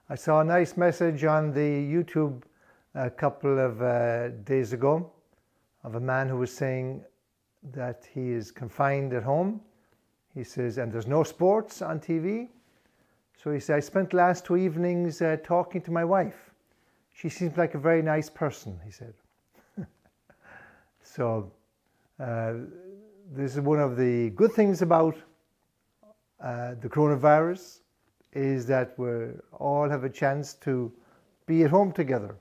I saw a nice message on the YouTube a couple of days ago of a man who was saying that he is confined at home. He says, and there's no sports on TV. So he said, I spent the last 2 evenings talking to my wife. She seems like a very nice person, he said. So this is one of the good things about the coronavirus, is that we all have a chance to be at home together,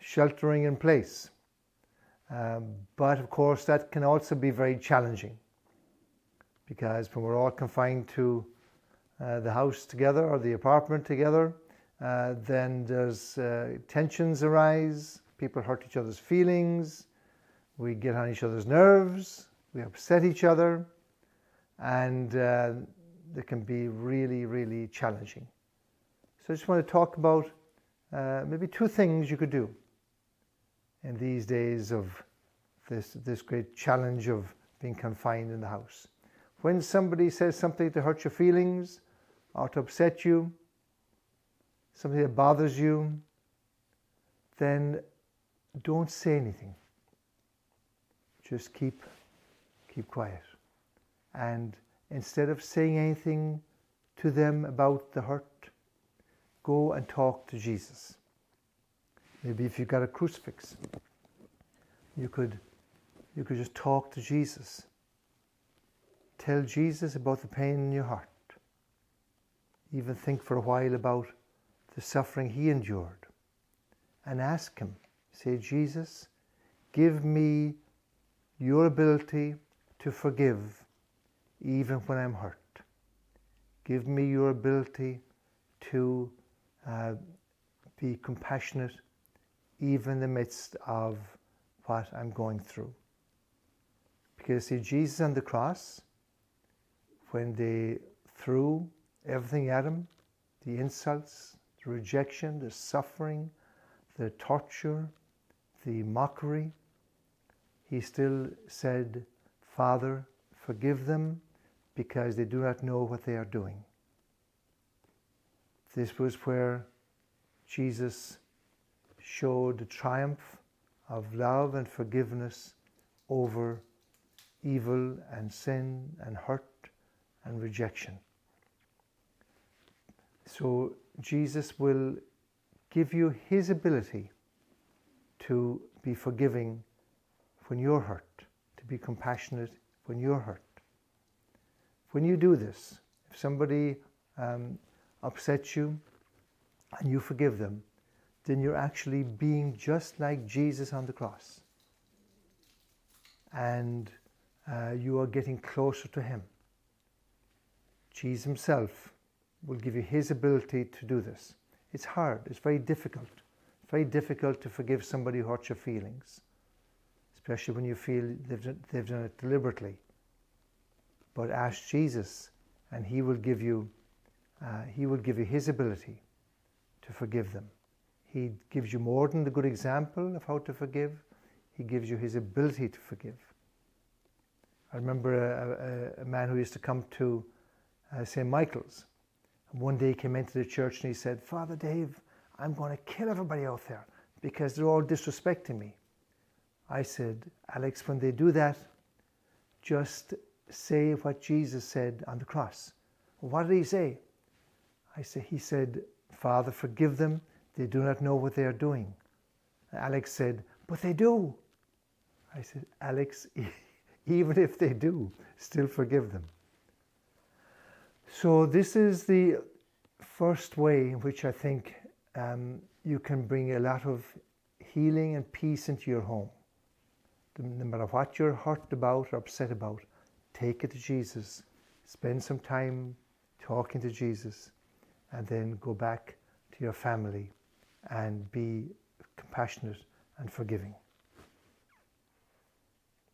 sheltering in place. But of course that can also be very challenging, because when we're all confined to the house together or the apartment together, then there's tensions arise, people hurt each other's feelings, we get on each other's nerves, we upset each other, and it can be really, really challenging. So I just want to talk about maybe 2 things you could do in these days of this great challenge of being confined in the house. When somebody says something to hurt your feelings or to upset you, something that bothers you, then don't say anything. Just keep quiet. And instead of saying anything to them about the hurt, go and talk to Jesus. Maybe if you've got a crucifix, you could just talk to Jesus. Tell Jesus about the pain in your heart. Even think for a while about the suffering he endured. And ask him, say, Jesus, give me your ability to forgive even when I'm hurt. Give me your ability to be compassionate even in the midst of what I'm going through. Because see, Jesus on the cross, when they threw everything at him, the insults, the rejection, the suffering, the torture, the mockery, he still said, Father, forgive them, because they do not know what they are doing. This was where Jesus showed the triumph of love and forgiveness over evil and sin and hurt and rejection. So Jesus will give you his ability to be forgiving when you're hurt, to be compassionate when you're hurt. When you do this, if somebody upsets you and you forgive them, then you're actually being just like Jesus on the cross. And you are getting closer to him. Jesus himself will give you his ability to do this. It's hard, it's very difficult. It's very difficult to forgive somebody who hurts your feelings, especially when you feel they've done it deliberately. But ask Jesus, and he will give you his ability to forgive them. He gives you more than the good example of how to forgive. He gives you his ability to forgive. I remember a man who used to come to St. Michael's. And one day he came into the church and he said, Father Dave, I'm going to kill everybody out there because they're all disrespecting me. I said, Alex, when they do that, just say what Jesus said on the cross. Well, what did he say? He said, Father, forgive them. They do not know what they are doing. And Alex said, but they do. I said, Alex, even if they do, still forgive them. So this is the first way in which I think you can bring a lot of healing and peace into your home. No matter what you're hurt about or upset about, take it to Jesus. Spend some time talking to Jesus, and then go back to your family and be compassionate and forgiving.